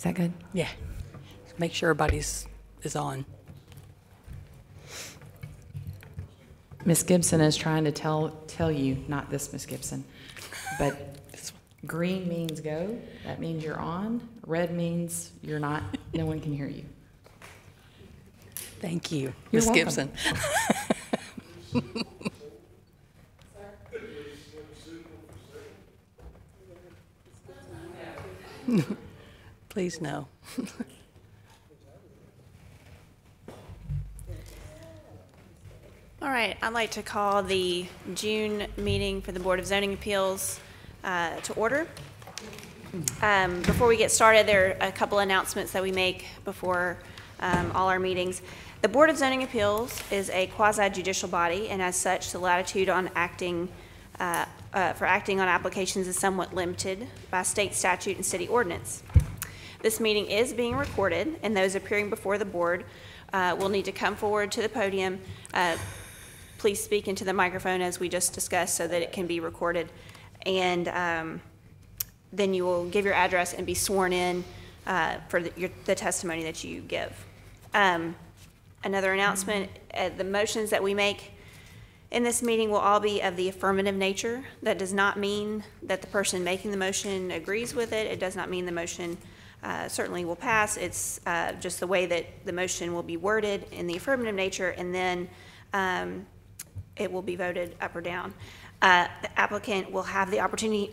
that good? Yeah. Make sure everybody's is on. Miss Gibson is trying to tell you, not this Miss Gibson, but green means go. That means you're on. Red means you're not. No one can hear you. Thank you, You're Ms. welcome. Gibson. Please no. All right, I'd like to call the June meeting for the Board of Zoning Appeals to order. Before we get started, there are a couple announcements that we make before all our meetings. The Board of Zoning Appeals is a quasi-judicial body, and as such, the latitude on acting for acting on applications is somewhat limited by state statute and city ordinance. This meeting is being recorded, and those appearing before the board will need to come forward to the podium. Please speak into the microphone as we just discussed so that it can be recorded. And then you will give your address and be sworn in for the testimony that you give. Another announcement, the motions that we make in this meeting will all be of the affirmative nature. That does not mean that the person making the motion agrees with it. It does not mean the motion certainly will pass. It's just the way that the motion will be worded in the affirmative nature, and then it will be voted up or down. The applicant will have the opportunity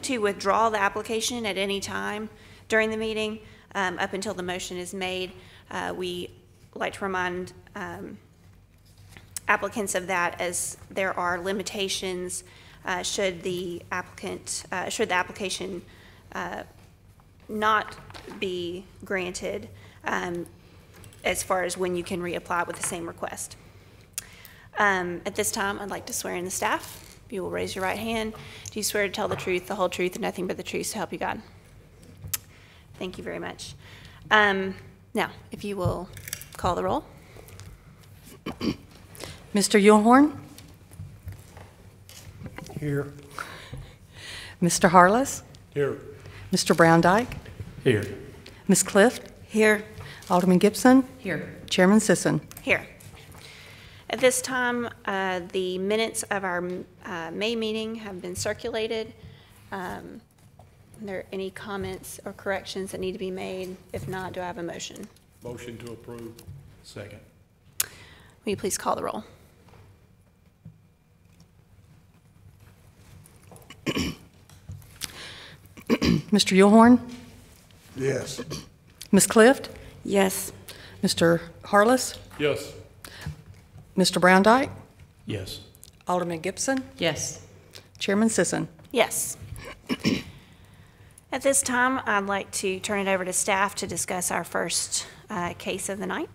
to withdraw the application at any time during the meeting up until the motion is made. We like to remind applicants of that, as there are limitations should the application not be granted as far as when you can reapply with the same request. At this time, I'd like to swear in the staff. If you will raise your right hand. Do you swear to tell the truth, the whole truth, and nothing but the truth, so help you God? Thank you very much. Now, if you will call the roll. Mr. Yulhorn? Here. Mr. Harless? Here. Mr. Browndyke? Here. Ms. Clift? Here. Alderman Gibson? Here. Chairman Sisson? Here. At this time, the minutes of our May meeting have been circulated. Are there any comments or corrections that need to be made? If not, do I have a motion? Motion to approve. Second. Will you please call the roll? Mr. Yulhorn? Yes. Ms. Clift? Yes. Mr. Harless? Yes. Mr. Browndyke? Yes. Alderman Gibson? Yes. Chairman Sisson? Yes. At this time, I'd like to turn it over to staff to discuss our first case of the night.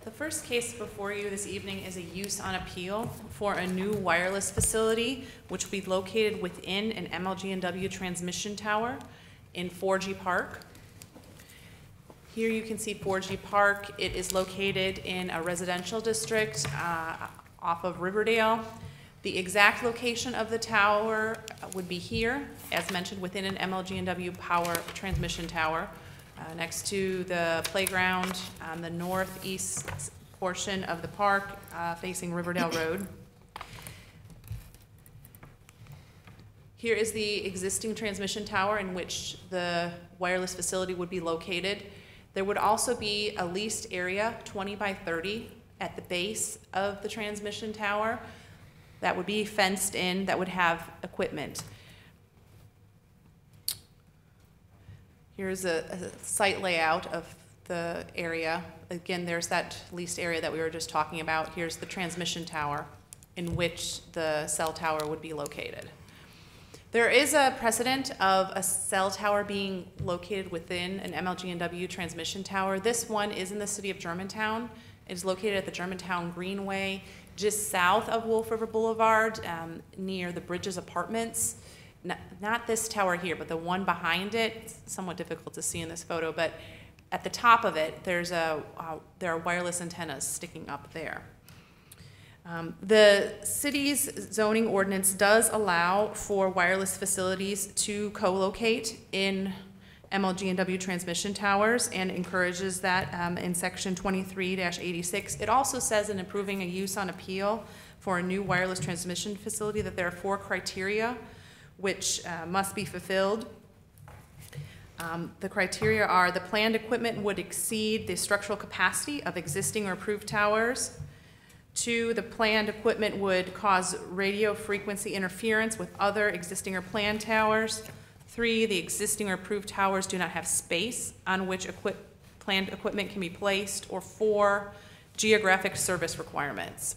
The first case before you this evening is a use on appeal for a new wireless facility which will be located within an MLG&W transmission tower in 4G Park. Here you can see 4G Park. It is located in a residential district off of Riverdale. The exact location of the tower would be here, as mentioned, within an MLG&W power transmission tower. Next to the playground on the northeast portion of the park facing Riverdale Road. Here is the existing transmission tower in which the wireless facility would be located. There would also be a leased area, 20 by 30, at the base of the transmission tower that would be fenced in, that would have equipment. Here's a site layout of the area. Again, there's that leased area that we were just talking about. Here's the transmission tower in which the cell tower would be located. There is a precedent of a cell tower being located within an MLG&W transmission tower. This one is in the city of Germantown. It is located at the Germantown Greenway, just south of Wolf River Boulevard, near the Bridges Apartments. Not this tower here, but the one behind it. It's somewhat difficult to see in this photo, but at the top of it, there are wireless antennas sticking up there. The city's zoning ordinance does allow for wireless facilities to co-locate in MLG&W transmission towers and encourages that in section 23-86. It also says in approving a use on appeal for a new wireless transmission facility that there are 4 criteria which must be fulfilled. The criteria are the planned equipment would exceed the structural capacity of existing or approved towers. 2, the planned equipment would cause radio frequency interference with other existing or planned towers. 3, the existing or approved towers do not have space on which planned equipment can be placed. Or 4, geographic service requirements.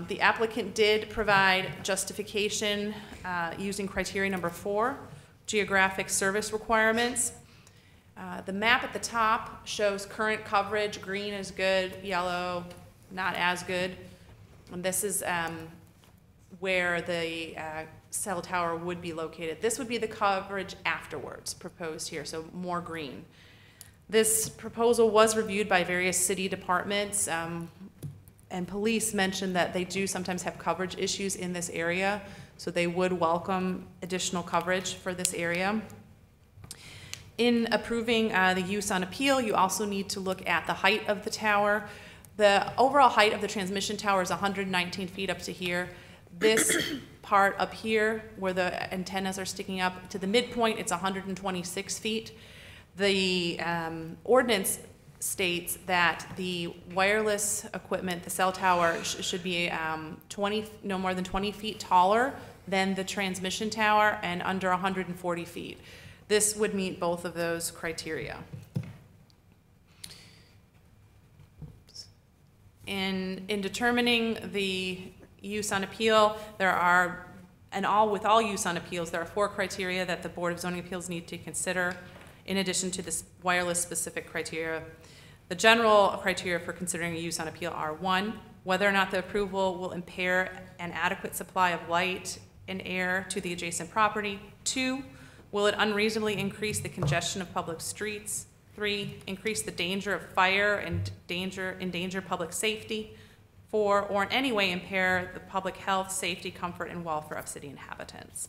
The applicant did provide justification using criteria number 4, geographic service requirements. The map at the top shows current coverage. Green is good, yellow not as good. And this is where the cell tower would be located. This would be the coverage afterwards proposed here, so more green. This proposal was reviewed by various city departments, and police mentioned that they do sometimes have coverage issues in this area, so they would welcome additional coverage for this area. In approving the use on appeal, you also need to look at the height of the tower. The overall height of the transmission tower is 119 feet up to here. This part up here, where the antennas are sticking up to the midpoint, it's 126 feet. The ordinance states that the wireless equipment, the cell tower, should be no more than 20 feet taller than the transmission tower and under 140 feet. This would meet both of those criteria. In determining the use on appeal, there are, with all use on appeals, there are 4 criteria that the Board of Zoning Appeals need to consider in addition to this wireless specific criteria. The general criteria for considering a use on appeal are: 1, whether or not the approval will impair an adequate supply of light and air to the adjacent property. 2, will it unreasonably increase the congestion of public streets? 3, increase the danger of fire and endanger public safety. 4, or in any way impair the public health, safety, comfort, and welfare of city inhabitants.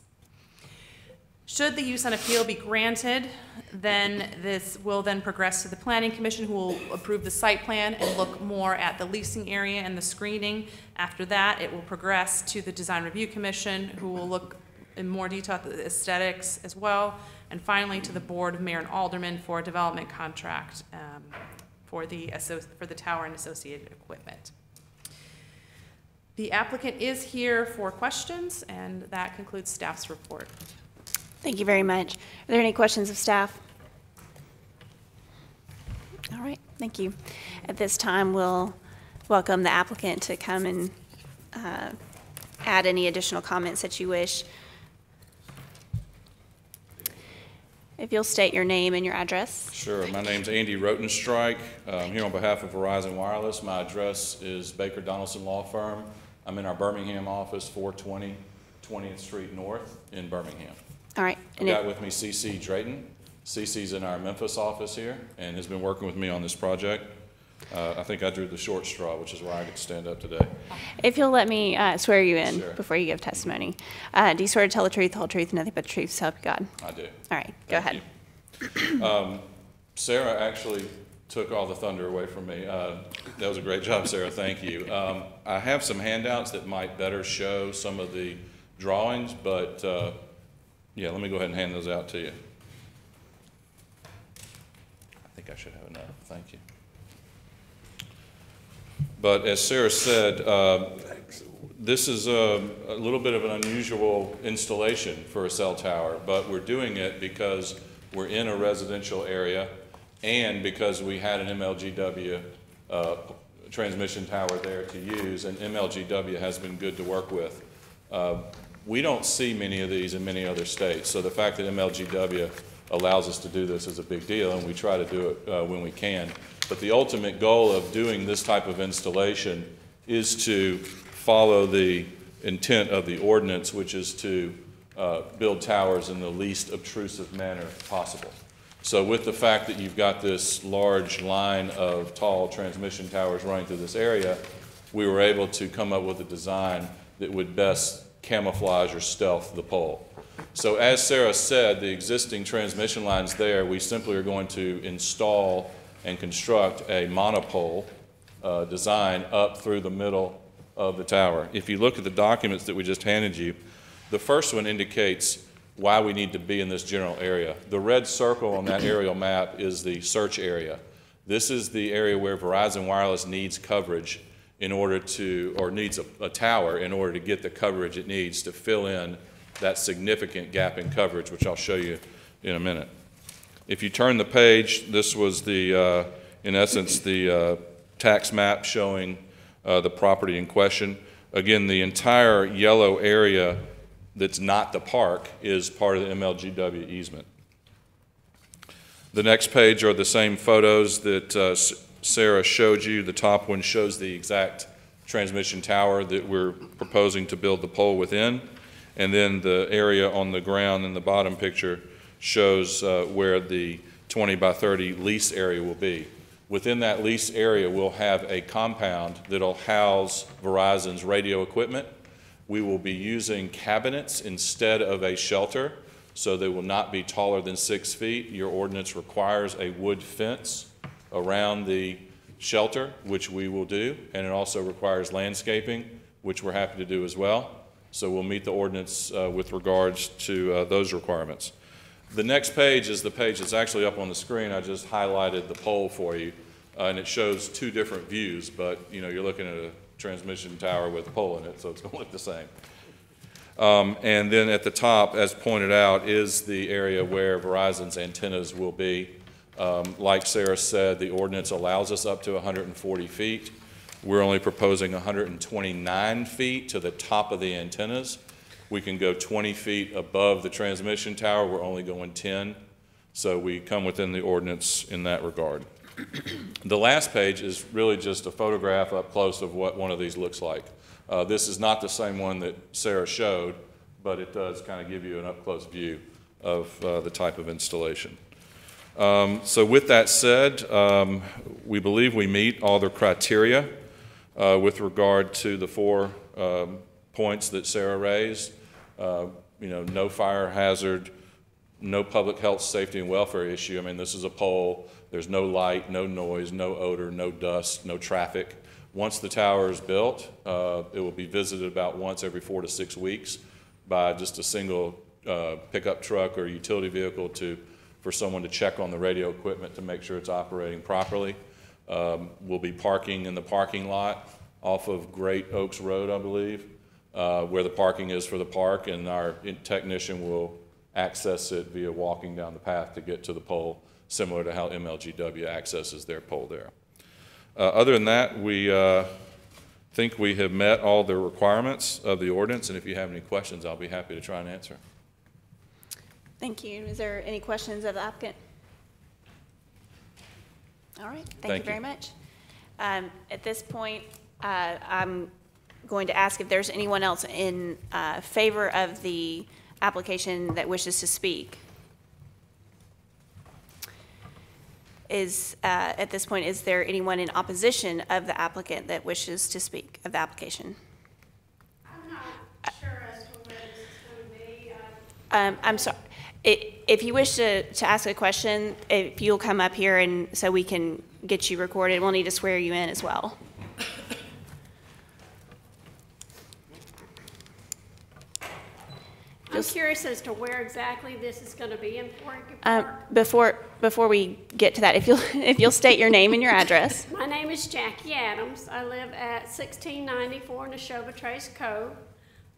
Should the use on appeal be granted, then this will then progress to the Planning Commission, who will approve the site plan and look more at the leasing area and the screening. After that, it will progress to the Design Review Commission, who will look in more detail at the aesthetics as well. And finally, to the Board of Mayor and Aldermen for a development contract for the tower and associated equipment. The applicant is here for questions, and that concludes staff's report. Thank you very much. Are there any questions of staff? All right, thank you. At this time, we'll welcome the applicant to come and add any additional comments that you wish. If you'll state your name and your address. Sure. My name's Andy Rotenstrike. I'm here on behalf of Verizon Wireless. My address is Baker Donaldson Law Firm. I'm in our Birmingham office, 420 20th Street North in Birmingham. All right. I've got with me CC Drayton. CC's in our Memphis office here and has been working with me on this project. I think I drew the short straw, which is why I could stand up today. If you'll let me swear you in Sure. before you give testimony. Do you swear to tell the truth, the whole truth, and nothing but the truth, so help you God? I do. All right, go ahead. Sarah actually took all the thunder away from me. That was a great job, Sarah. Thank you. I have some handouts that might better show some of the drawings, but yeah, let me go ahead and hand those out to you. I think I should have enough. Thank you. But as Sarah said, this is a little bit of an unusual installation for a cell tower, but we're doing it because we're in a residential area and because we had an MLGW transmission tower there to use, and MLGW has been good to work with. We don't see many of these in many other states, so the fact that MLGW allows us to do this is a big deal, and we try to do it when we can. But the ultimate goal of doing this type of installation is to follow the intent of the ordinance, which is to build towers in the least obtrusive manner possible. So with the fact that you've got this large line of tall transmission towers running through this area, we were able to come up with a design that would best camouflage or stealth the pole. So as Sarah said, the existing transmission lines there, we simply are going to install and construct a monopole design up through the middle of the tower. If you look at the documents that we just handed you, the first one indicates why we need to be in this general area. The red circle on that aerial map is the search area. This is the area where Verizon Wireless needs coverage in order to, or needs a tower in order to get the coverage it needs to fill in that significant gap in coverage, which I'll show you in a minute. If you turn the page, this was the, in essence, the tax map showing the property in question. Again, the entire yellow area that's not the park is part of the MLGW easement. The next page are the same photos that Sarah showed you. The top one shows the exact transmission tower that we're proposing to build the pole within. And then the area on the ground in the bottom picture shows where the 20 by 30 lease area will be. Within that lease area, we'll have a compound that'll house Verizon's radio equipment. We will be using cabinets instead of a shelter, so they will not be taller than 6 feet. Your ordinance requires a wood fence around the shelter, which we will do, and it also requires landscaping, which we're happy to do as well. So we'll meet the ordinance with regards to those requirements. The next page is the page that's actually up on the screen. I just highlighted the pole for you, and it shows two different views, but you're looking at a transmission tower with a pole in it, so it's going to look the same. And then at the top, as pointed out, is the area where Verizon's antennas will be. Like Sarah said, the ordinance allows us up to 140 feet. We're only proposing 129 feet to the top of the antennas. We can go 20 feet above the transmission tower. We're only going 10. So we come within the ordinance in that regard. The last page is really just a photograph up close of what one of these looks like. This is not the same one that Sarah showed, but it does kind of give you an up-close view of the type of installation. So with that said, we believe we meet all the criteria with regard to the 4 points that Sarah raised. No fire hazard, no public health, safety, and welfare issue. I mean, this is a pole. There's no light, no noise, no odor, no dust, no traffic. Once the tower is built, it will be visited about once every 4 to 6 weeks by just a single pickup truck or utility vehicle for someone to check on the radio equipment to make sure it's operating properly. We'll be parking in the parking lot off of Great Oaks Road, I believe, where the parking is for the park, and our technician will access it via walking down the path to get to the pole, similar to how MLGW accesses their pole there. Other than that, we think we have met all the requirements of the ordinance, and if you have any questions, I'll be happy to try and answer. Thank you. Is there any questions of the applicant? All right, thank you very much. At this point, I'm going to ask if there's anyone else in favor of the application that wishes to speak. At this point, is there anyone in opposition of the applicant that wishes to speak of the application? I'm not sure as to where this is going to be. I'm sorry. If you wish to ask a question, if you'll come up here and so we can get you recorded, we'll need to swear you in as well. I'm curious as to where exactly this is going to be in Forky Park. Before we get to that, if you'll state your name and your address. My name is Jackie Adams. I live at 1694 Neshoba Trace Cove.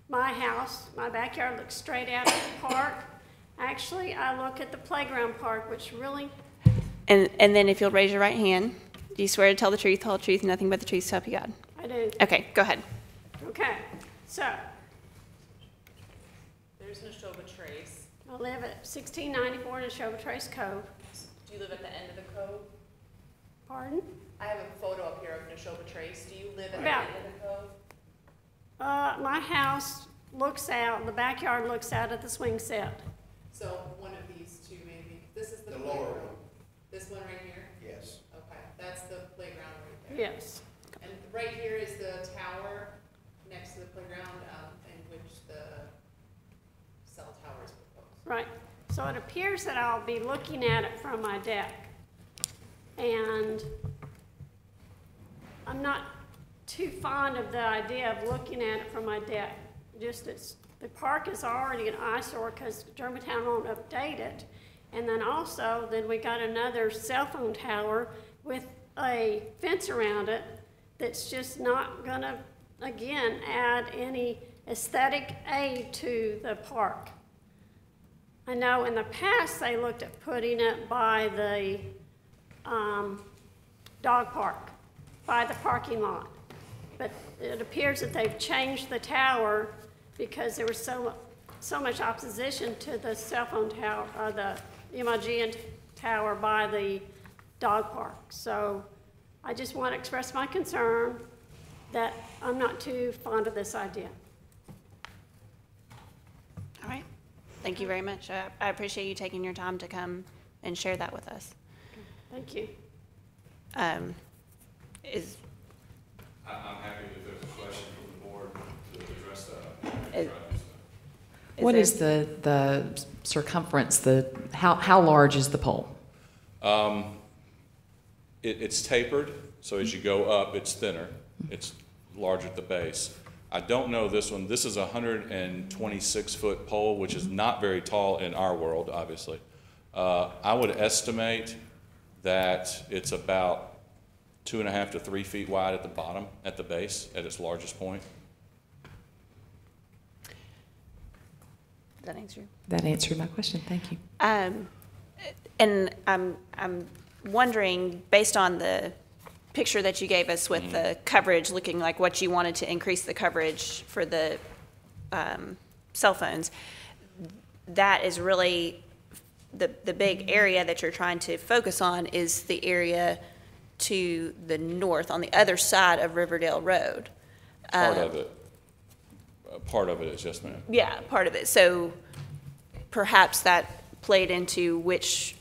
My house, my backyard looks straight out at the park. Actually, I look at the playground park, which really... And then if you'll raise your right hand, do you swear to tell the truth, whole truth, nothing but the truth, so help you God? I do. Okay, go ahead. Okay, so There's Neshoba Trace. I live at 1694 Neshoba Trace Cove. Do you live at the end of the cove? Pardon? I have a photo up here of Neshoba Trace. Do you live at About- the end of the cove? My house looks out, the backyard looks out at the swing set. So one of these two, maybe. This is the The lower playground. one. This one right here? Yes. Okay, that's the playground right there. Yes. And right here is the tower next to the playground, in which the cell tower is proposed. Right. So it appears that I'll be looking at it from my deck. And I'm not too fond of the idea of looking at it from my deck. Just the park is already an eyesore because Germantown won't update it. And then also, we got another cell phone tower with a fence around it that's just not gonna, again, add any aesthetic aid to the park. I know in the past, they looked at putting it by the dog park, by the parking lot. But it appears that they've changed the tower because there was so much opposition to the cell phone tower, the MIG tower by the dog park. So I just want to express my concern that I'm not too fond of this idea. All right. Thank you very much. I appreciate you taking your time to come and share that with us. Thank you. Is, I'm happy if there's a question from the board to address that. Is- What there- is the circumference, how large is the pole? It's tapered, so as you go up, it's thinner. It's larger at the base. I don't know this one. This is a 126-foot pole, which is not very tall in our world, obviously. I would estimate that it's about 2.5 to 3 feet wide at the bottom, at the base, at its largest point. Does that answer? That answered my question, thank you. And I'm wondering, based on the picture that you gave us with the coverage looking like what you wanted to increase the coverage for the cell phones, that is really the big area that you're trying to focus on is the area to the north, on the other side of Riverdale Road. Part of it. Part of it is, yes, ma'am. Yeah, part of it. So perhaps that played into which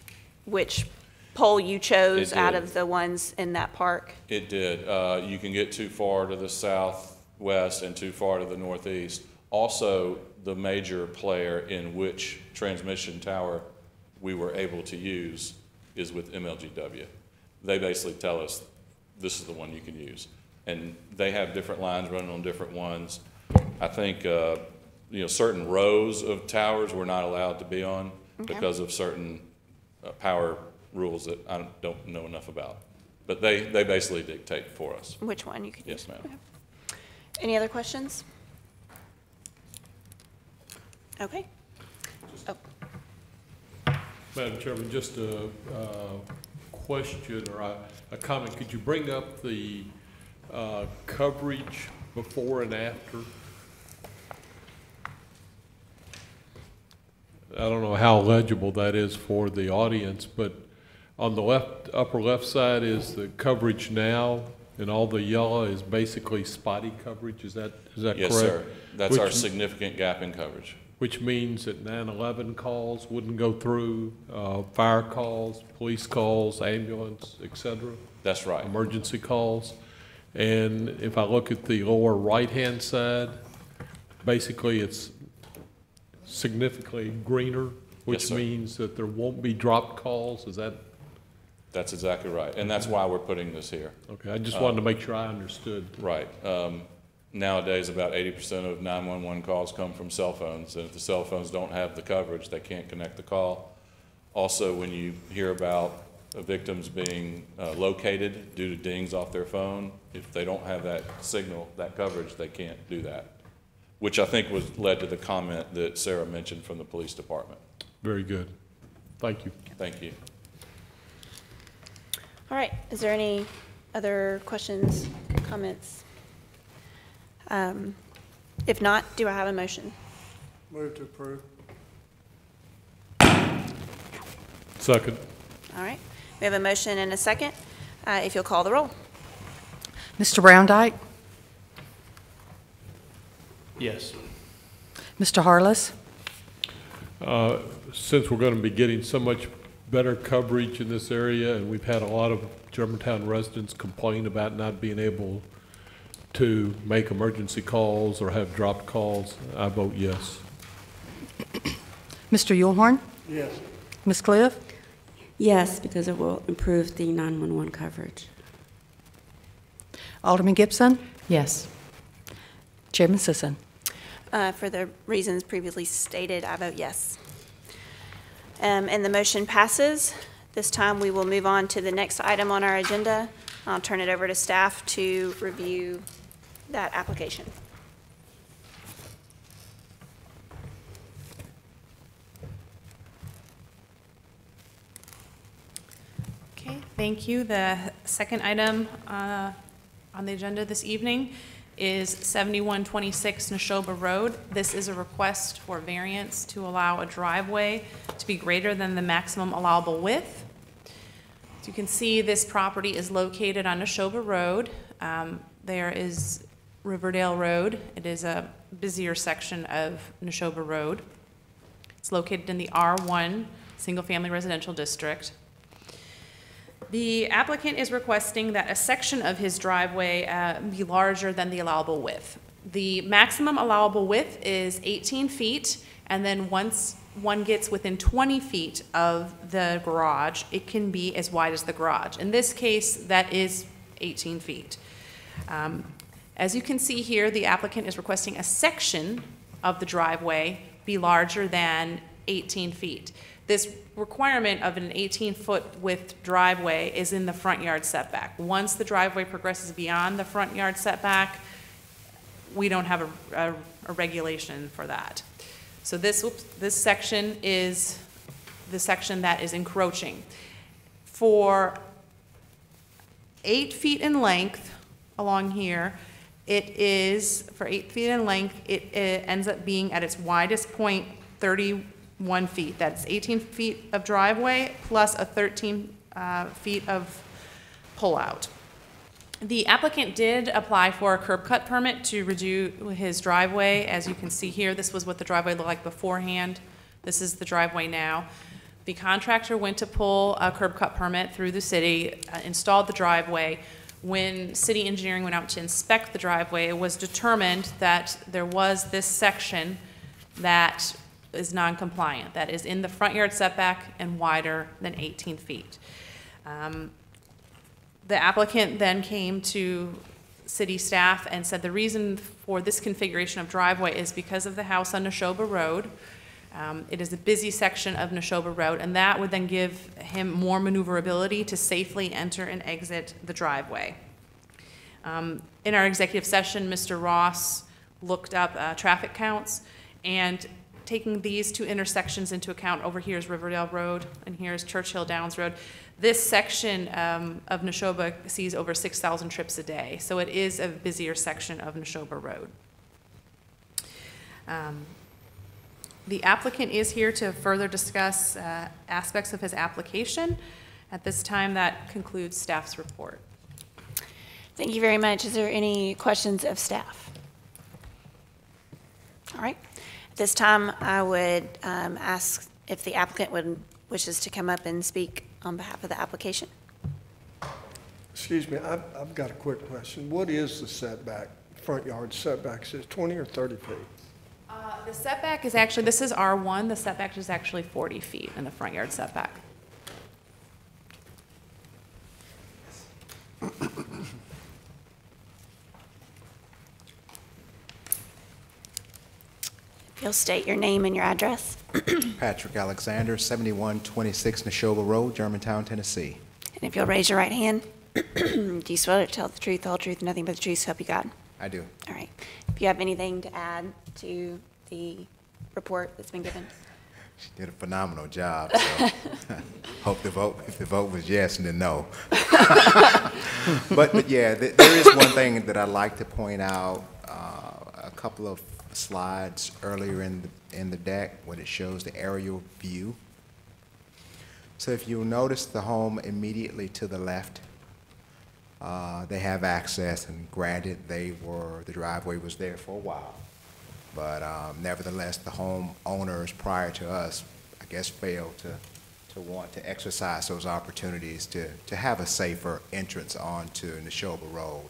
pole you chose It out did. of the ones in that park? It did. You can get too far to the southwest and too far to the northeast. Also, the major player in which transmission tower we were able to use is with MLGW. They basically tell us, this is the one you can use. And they have different lines running on different ones. I think, certain rows of towers we're not allowed to be on because of certain power rules that I don't know enough about. But they basically dictate for us. Which one you could use? Yes, ma'am. Okay. Any other questions? Okay. Oh, Madam Chairman, just a question or a comment. Could you bring up the coverage before and after? I don't know how legible that is for the audience, but on the upper left side is the coverage now, and all the yellow is basically spotty coverage. Is that correct? Yes, sir. That's our Which- significant gap in coverage. Which means that 911 calls wouldn't go through, fire calls, police calls, ambulance, et cetera, That's right. emergency calls. And if I look at the lower right-hand side, basically it's significantly greener, which sir. means that there won't be dropped calls. Is that, That's exactly right. And that's why we're putting this here. okay, I just wanted to make sure I understood. Right. Nowadays, about 80% of 911 calls come from cell phones, and if the cell phones don't have the coverage, they can't connect the call. Also, when you hear about victims being located due to dings off their phone, if they don't have that signal, that coverage, they can't do that, which I think led to the comment that Sarah mentioned from the police department. Very good. Thank you. Thank you. all right. Is there any other questions, comments? If not, do I have a motion? Move to approve. Second. All right. We have a motion and a second. If you'll call the roll. Mr. Browndyke, Yes. Mr. Harless, Since we're going to be getting so much better coverage in this area, and we've had a lot of Germantown residents complain about not being able to make emergency calls or have dropped calls. I vote yes. Mr. Yulhorn? Yes. Ms. Cliff? Yes, because it will improve the 911 coverage. Alderman Gibson? Yes. Chairman Sisson? For the reasons previously stated, I vote yes. And the motion passes. This time, we will move on to the next item on our agenda. I'll turn it over to staff to review that application. Okay, thank you. The second item on the agenda this evening is 7126 Neshoba Road. This is a request for variance to allow a driveway to be greater than the maximum allowable width. As you can see, this property is located on Neshoba Road. There is Riverdale Road. It is a busier section of Neshoba Road. It's located in the R1 Single Family Residential District. The applicant is requesting that a section of his driveway be larger than the allowable width. The maximum allowable width is 18 feet, and then once one gets within 20 feet of the garage, it can be as wide as the garage. In this case, that is 18 feet. As you can see here, the applicant is requesting a section of the driveway be larger than 18 feet. This requirement of an 18-foot width driveway is in the front yard setback. Once the driveway progresses beyond the front yard setback, we don't have a regulation for that. So this section is the section that is encroaching. For 8 feet in length along here, it is, for 8 feet in length, it ends up being at its widest point 31 feet. That's 18 feet of driveway plus a 13 feet of pullout. The applicant did apply for a curb cut permit to redo his driveway. As you can see here, this was what the driveway looked like beforehand. This is the driveway now. The contractor went to pull a curb cut permit through the city, installed the driveway. When city engineering went out to inspect the driveway, it was determined that there was this section that is non-compliant, that is in the front yard setback and wider than 18 feet. The applicant then came to city staff and said the reason for this configuration of driveway is because of the house on Neshoba Road. It is a busy section of Neshoba Road, and that would then give him more maneuverability to safely enter and exit the driveway. In our executive session, Mr. Ross looked up traffic counts, and taking these two intersections into account, over here is Riverdale Road, and here's Churchill Downs Road. This section of Neshoba sees over 6,000 trips a day, so it is a busier section of Neshoba Road. The applicant is here to further discuss aspects of his application. At this time, that concludes staff's report. Thank you very much. Is there any questions of staff? All right. At this time, I would ask if the applicant wishes to come up and speak on behalf of the application. Excuse me, I've got a quick question. What is the setback, front yard setback? Is it 20 or 30 feet? The setback is actually, this is R1, the setback is actually 40 feet in the front yard setback. You'll state your name and your address. Patrick Alexander, 7126 Neshoba Road, Germantown, Tennessee. And if you'll raise your right hand, do you swear to tell the truth, the whole truth, and nothing but the truth, so help you God? I do. All right. If you have anything to add to the report that's been given? She did a phenomenal job, so hope the vote, if the vote was yes and then no. but yeah, there is one thing that I'd like to point out, a couple of slides earlier in the deck when it shows the aerial view. So if you'll notice the home immediately to the left, they have access, and granted the driveway was there for a while. But nevertheless, the homeowners prior to us, I guess, failed to to want to exercise those opportunities to have a safer entrance onto Neshoba Road.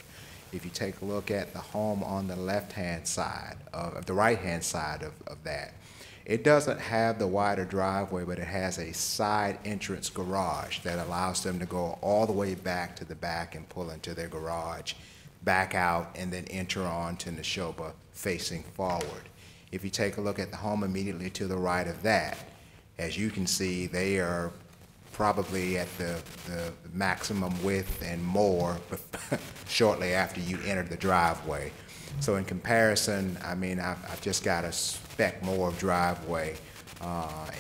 If you take a look at the home on the left-hand side, of the right-hand side of that, it doesn't have the wider driveway, but it has a side entrance garage that allows them to go all the way back to the back and pull into their garage, back out, and then enter on to Neshoba facing forward. If you take a look at the home immediately to the right of that, as you can see, they are probably at the maximum width and more shortly after you enter the driveway. So in comparison, I mean, I've just got a speck more of driveway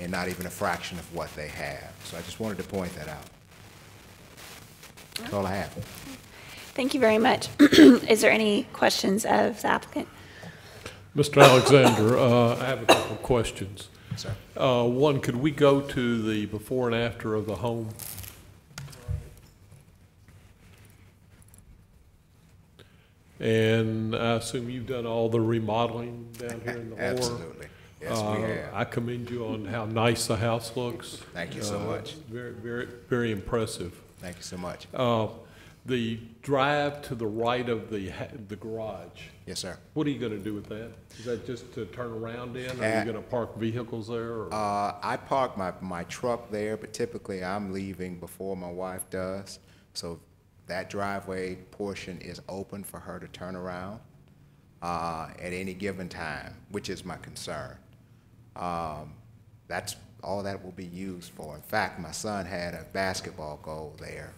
and not even a fraction of what they have. So I just wanted to point that out. That's all I have. Thank you very much. Is there any questions of the applicant? Mr. Alexander, I have a couple of questions. Sir. One, could we go to the before and after of the home? And I assume you've done all the remodeling down here in the lower? Absolutely. Yes, we have. I commend you on how nice the house looks. Thank you so much. Very, very, very impressive. Thank you so much. The drive to the right of the garage. Yes, sir. What are you going to do with that? Is that just to turn around in? Are you going to park vehicles there? Or? I park my truck there, but typically I'm leaving before my wife does. So that driveway portion is open for her to turn around at any given time, which is my concern. That's all that will be used for. In fact, my son had a basketball goal there,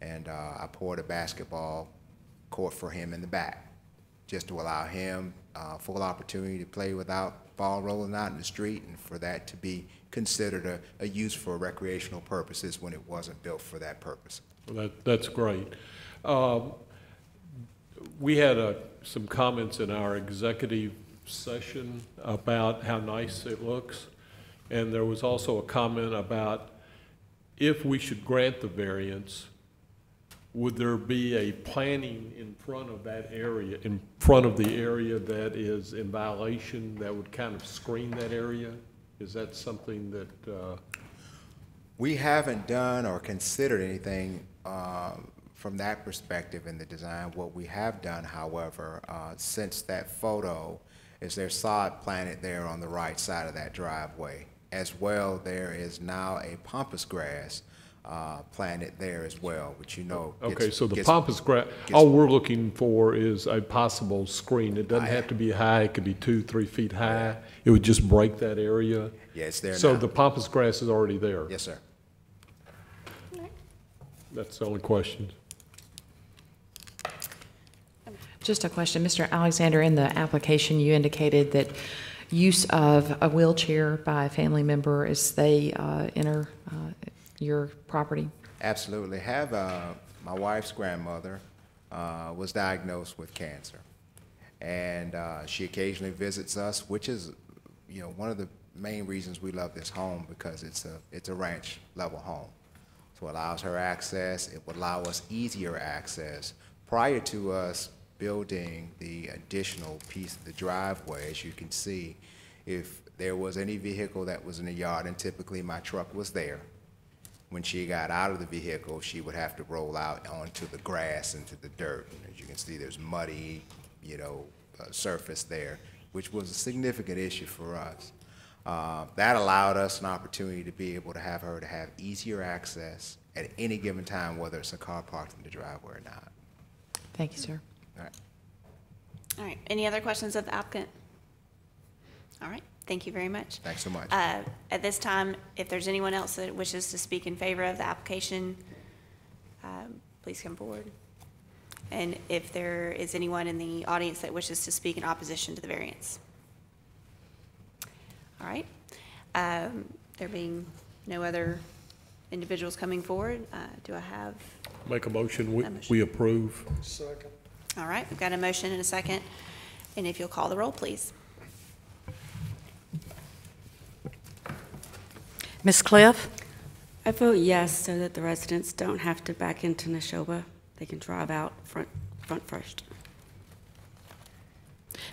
and I poured a basketball court for him in the back, just to allow him full opportunity to play without ball rolling out in the street, and for that to be considered a use for recreational purposes when it wasn't built for that purpose. Well, that's great. We had some comments in our executive session about how nice it looks, and there was also a comment about if we should grant the variance, would there be a planting in front of that area, in front of the area that is in violation, that would kind of screen that area? Is that something that... We haven't done or considered anything from that perspective in the design. What we have done, however, since that photo, is there's sod planted there on the right side of that driveway. As well, there is now a pampas grass planted there as well, which you know. Okay, so the pampas grass, all we're looking for is a possible screen. It doesn't have to be high, it could be 2-3 feet high. It would just break that area. Yeah, it's there So now. the pampas grass is already there? Yes, sir. That's the only question. Just a question, Mr. Alexander, in the application, you indicated that use of a wheelchair by a family member as they enter your property? Absolutely. My wife's grandmother was diagnosed with cancer, and she occasionally visits us, which is, one of the main reasons we love this home, because it's a ranch level home. So it allows her access. It would allow us easier access. Prior to us building the additional piece of the driveway, as you can see, if there was any vehicle that was in the yard, and typically my truck was there, when she got out of the vehicle, she would have to roll out onto the grass, into the dirt. And as you can see, there's muddy, surface there, which was a significant issue for us. That allowed us an opportunity to be able to have her to have easier access at any given time, whether it's a car parked in the driveway or not. Thank you, sir. All right. All right, any other questions of the applicant? All right, thank you very much. Thanks so much. At this time, if there's anyone else that wishes to speak in favor of the application, please come forward. And if there is anyone in the audience that wishes to speak in opposition to the variance. All right, there being no other individuals coming forward, do I have? Make a motion, we approve. Second. All right, we've got a motion and a second, and if you'll call the roll, please. Ms. Cliff? I vote yes, so that the residents don't have to back into Neshoba. They can drive out front first.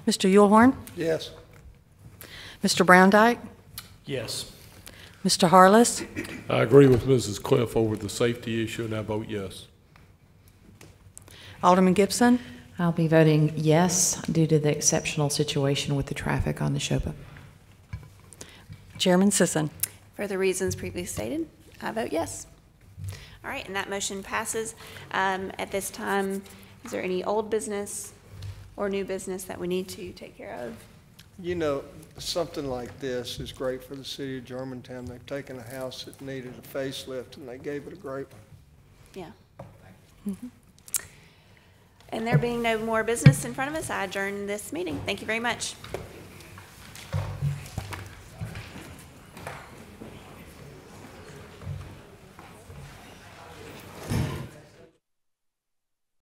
Mr. Yulhorn? Yes. Mr. Browndyke? Yes. Mr. Harless? I agree with Mrs. Cliff over the safety issue, and I vote yes. Alderman Gibson? I'll be voting yes due to the exceptional situation with the traffic on Neshoba. Chairman Sisson? For the reasons previously stated, I vote yes. All right, and that motion passes. At this time, is there any old business or new business that we need to take care of? You know, something like this is great for the city of Germantown. They've taken a house that needed a facelift, and they gave it a great one. Yeah. And there being no more business in front of us, I adjourn this meeting. Thank you very much.